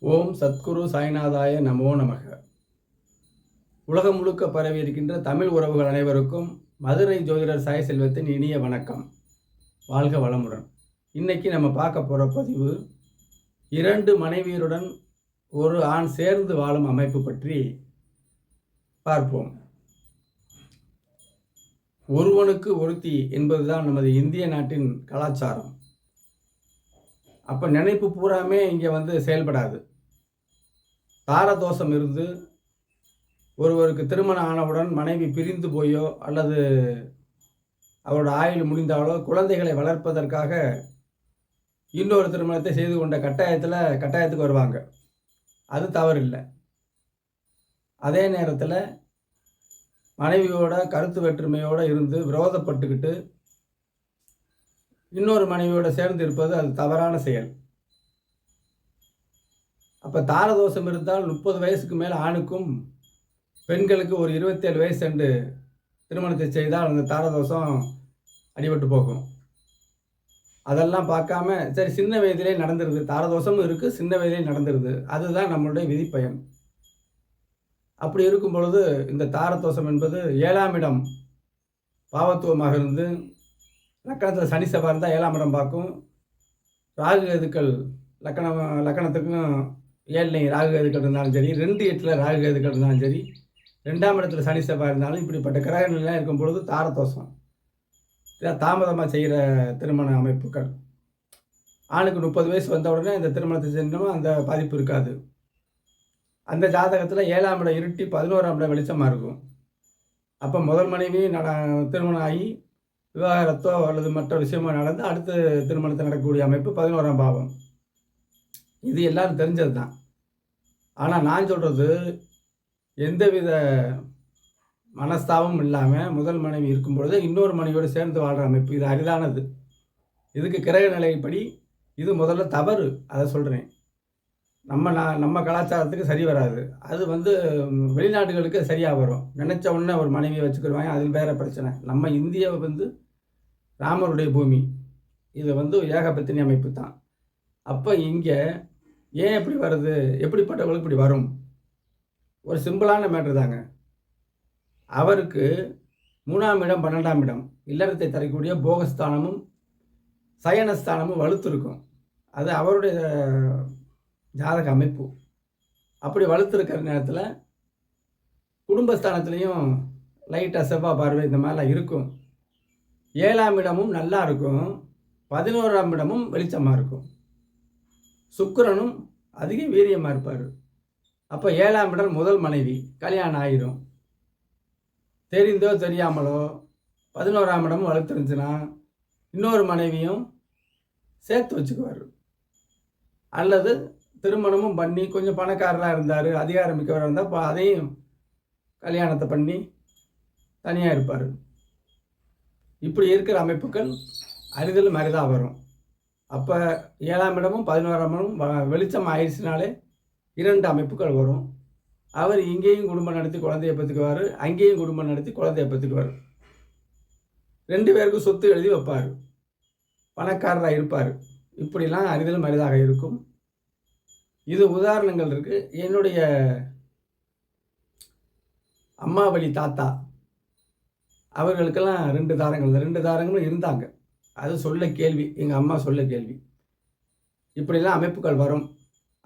ஓம் சத்குரு சாய்நாதாய நமோ நமக. உலகம் முழுக்க பரவி இருக்கின்ற தமிழ் உறவுகள் அனைவருக்கும் மதுரை ஜோதிடர் சாய் செல்வத்தின் இனிய வணக்கம். வாழ்க வளமுடன். இன்னைக்கு நம்ம பார்க்க போகிற பதிவு 2 மனைவியருடன் ஒரு ஆண் சேர்ந்து வாழும் அமைப்பு பற்றி பார்ப்போம். ஒருவனுக்கு ஒருத்தி என்பதுதான் நமது இந்திய நாட்டின் கலாச்சாரம். அப்போ நினைப்பு பூராமே இங்கே செயல்படாது. தாரதோஷம் இருந்து ஒருவருக்கு திருமணம் ஆனவுடன் மனைவி பிரிந்து போயோ அல்லது அவரோட ஆயுள் முடிந்தாலோ குழந்தைகளை வளர்ப்பதற்காக இன்னொரு திருமணத்தை செய்து கொண்ட கட்டாயத்துக்கு வருவாங்க. அது தவறு இல்லை. அதே நேரத்தில் மனைவியோட கருத்து வேற்றுமையோடு இருந்து விரோதப்பட்டுக்கிட்டு இன்னொரு மனைவியோடு சேர்ந்து இருப்பது அது தவறான செயல். அப்போ தாரதோஷம் இருந்தால் 30 வயசுக்கு மேலே ஆணுக்கும் பெண்களுக்கு ஒரு 27 வயசு என்று திருமணத்தை செய்தால் அந்த தாரதோஷம் அடிபட்டு போகும். அதெல்லாம் பார்க்காம சரி சின்ன வயதிலே நடந்துருது, தாரதோஷமும் இருக்குது, சின்ன வயதிலே நடந்துருது, அதுதான் நம்மளுடைய விதிப்பயன். அப்படி இருக்கும் பொழுது இந்த தாரதோஷம் என்பது 7ஆம் இடம் பாவத்துவமாக இருந்து லக்கணத்தில் சனி செவ்வாய் இருந்தால் 7ஆம் இடம் பார்க்கும். ராகு கேதுக்கள் லக்கணத்துக்கும் 7 ராகு கேதுக்கள் இருந்தாலும் சரி, 2-8 ராகு கேதுக்கள் இருந்தாலும் சரி, 2ஆம் இடத்துல சனி செவ்வாய் இருந்தாலும் இப்படிப்பட்ட கிரக நிலையாக இருக்கும் பொழுது தாரதோஷம் தாமதமாக செய்கிற திருமண அமைப்புகள். ஆணுக்கு 30 வயசு வந்த உடனே இந்த திருமணத்தை செஞ்சோம்னா அந்த பாதிப்பு இருக்காது. அந்த ஜாதகத்தில் 7ஆம் இடம் இருட்டி 11ஆம் இடம் வெளிச்சமாக இருக்கும். அப்போ முதல் மனைவி திருமணம் ஆகி விவாகரத்தோ அல்லது மற்ற விஷயமோ நடந்து அடுத்து திருமணத்தை நடக்கக்கூடிய அமைப்பு 11ஆம் பாவம். இது எல்லாரும் தெரிஞ்சது தான். ஆனால் நான் சொல்கிறது எந்தவித மனஸ்தாபமும் இல்லாமல் முதல் மனைவி இருக்கும் பொழுது இன்னொரு மனைவியோடு சேர்ந்து வாழ்கிற அமைப்பு இது அரிதானது. இதுக்கு கிரக நிலைப்படி இது முதல்ல தவறு. அதை சொல்கிறேன். நம்ம கலாச்சாரத்துக்கு சரி வராது. அது வெளிநாடுகளுக்கு சரியாக வரும். நினச்ச உடனே ஒரு மனைவியை வச்சுக்கிடுவாங்க, அது வேறு பிரச்சனை. நம்ம இந்தியாவை ராமருடைய பூமி. இது ஏகபத்தினி அமைப்பு தான். அப்போ இங்கே ஏன் இப்படி வருது, எப்படிப்பட்டவங்களுக்கு இப்படி வரும்? ஒரு சிம்பிளான மேட்ரு தாங்க. அவருக்கு 3ஆம் இடம் 12ஆம் இடம் இல்லறத்தை தரக்கூடிய போகஸ்தானமும் சயனஸ்தானமும் வலுத்து இருக்கும். அது அவருடைய ஜாதக அமைப்பு. அப்படி வலுத்திருக்கிற நேரத்தில் குடும்பஸ்தானத்துலேயும் லைட்டாக செவ்வாய் பார்வை இந்த மாதிரிலாம் இருக்கும். 7ஆம் இடமும் நல்லா இருக்கும், 11ஆம் இடமும் வெளிச்சமாக இருக்கும். சுக்கிரனும் அதிக வீரியமாக இருப்பார். அப்போ 7ஆம் இடம் முதல் மனைவி கல்யாணம் ஆயிரும். தெரிந்தோ தெரியாமலோ 11ஆம் இடமும் வளர்த்துருந்துச்சுன்னா இன்னொரு மனைவியும் சேர்த்து வச்சுக்குவார். அல்லது திருமணமும் பண்ணி கொஞ்சம் பணக்காரராக இருந்தார், அதிகாரம் மிக்கவராக இருந்தால் இப்போ அதையும் கல்யாணத்தை பண்ணி தனியாக இருப்பார். இப்படி இருக்கிற அமைப்புகள் அரிதிலும் அரிதாக வரும். அப்போ 7ஆம் இடமும் 11ஆம் இடமும் வெளிச்சம் ஆயிடுச்சுனாலே 2 அமைப்புகள் வரும். அவர் இங்கேயும் குடும்பம் நடத்தி குழந்தைய பெற்றுக்குவார், அங்கேயும் குடும்பம் நடத்தி குழந்தைய பெற்றுக்குவார். 2 பேருக்கும் சொத்து எழுதி வைப்பார், பணக்காரராக இருப்பார். இப்படிலாம் அரிதிலும் அரிதாக இருக்கும். இது உதாரணங்கள் இருக்குது. என்னுடைய அம்மா வழி தாத்தா அவர்களுக்கெல்லாம் 2 தாரங்களும் இருந்தாங்க. அது சொல்ல கேள்வி, எங்கள் அம்மா சொல்ல கேள்வி. இப்படிலாம் அமைப்புகள் வரும்.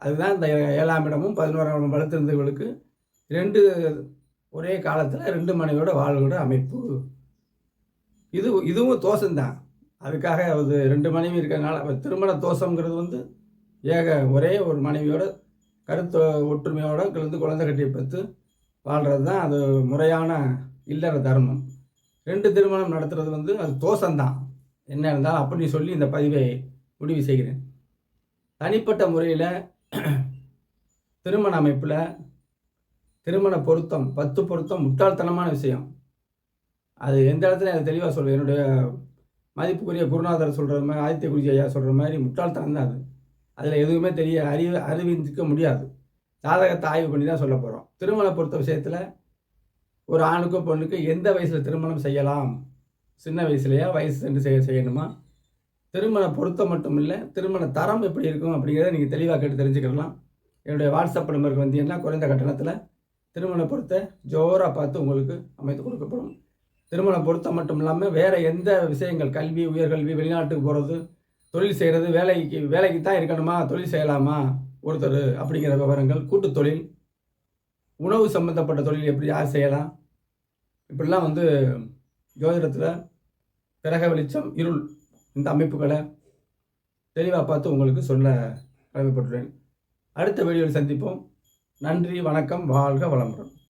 அதுதான் இந்த 7ஆம் இடமும் 11ஆம் இடம் வளர்த்திருந்தவர்களுக்கு 2 ஒரே காலத்தில் 2 மனைவியோட வாழ்கிற அமைப்பு. இதுவும் தோஷம்தான். அதுக்காக அது 2 மனைவி இருக்கிறதுனால திருமண தோஷங்கிறது ஒரே ஒரு மனைவியோட கருத்து ஒற்றுமையோடு கலந்து குழந்தை கட்டியை பெற்று வாழ்கிறது தான் அது முறையான இல்லற தர்மம். 2 திருமணம் நடத்துறது அது தோஷம்தான். என்ன இருந்தாலும் அப்படி சொல்லி இந்த பதிவை முடிவு செய்கிறேன். தனிப்பட்ட முறையில் திருமண அமைப்பில் திருமண பொருத்தம் 10 பொருத்தம் முட்டாள்தனமான விஷயம். அது எந்த இடத்துல அதை தெளிவாக சொல்லுவேன். என்னுடைய மதிப்புக்குரிய குருநாதர் சொல்கிற மாதிரி, ஆதித்ய குருஜி ஐயா சொல்கிற மாதிரி முட்டாள்தனம் தான் அது. அதில் எதுவுமே அறிவிக்க முடியாது. ஜாதகத்தை ஆய்வு பண்ணி தான் சொல்ல போகிறோம். திருமண பொறுத்த விஷயத்தில் ஒரு ஆணுக்கோ பொண்ணுக்கு எந்த வயசில் திருமணம் செய்யலாம், சின்ன வயசுலையா வயசு சென்று செய்யணுமா, திருமண பொருத்தம் மட்டும் இல்லை திருமண தரம் எப்படி இருக்கும் அப்படிங்கிறத நீங்கள் தெளிவாக கேட்டு தெரிஞ்சுக்கலாம். என்னுடைய வாட்ஸ்அப் நம்பருக்கு வந்தீங்கன்னா குறைந்த கட்டணத்தில் திருமண பொருத்தை ஜோராக பார்த்து உங்களுக்கு அமைத்து கொடுக்கப்படும். திருமண பொருத்தம் மட்டும் இல்லாமல் வேறு எந்த விஷயங்கள், கல்வி, உயர்கல்வி, வெளிநாட்டுக்கு போகிறது, தொழில் செய்கிறது, வேலைக்கு தான் இருக்கணுமா, தொழில் செய்யலாமா ஒருத்தர் அப்படிங்கிற விவரங்கள், கூட்டுத் தொழில், உணவு சம்மந்தப்பட்ட தொழில் எப்படி யார் செய்யலாம், இப்படிலாம் ஜோதிடத்தில் கிரக வெளிச்சம், இருள் இந்த அமைப்புகளை தெளிவாக பார்த்து உங்களுக்கு சொல்ல கடமைப்பட்டுள்ளேன். அடுத்த வீடியோவில் சந்திப்போம். நன்றி, வணக்கம், வாழ்க வளமுடன்.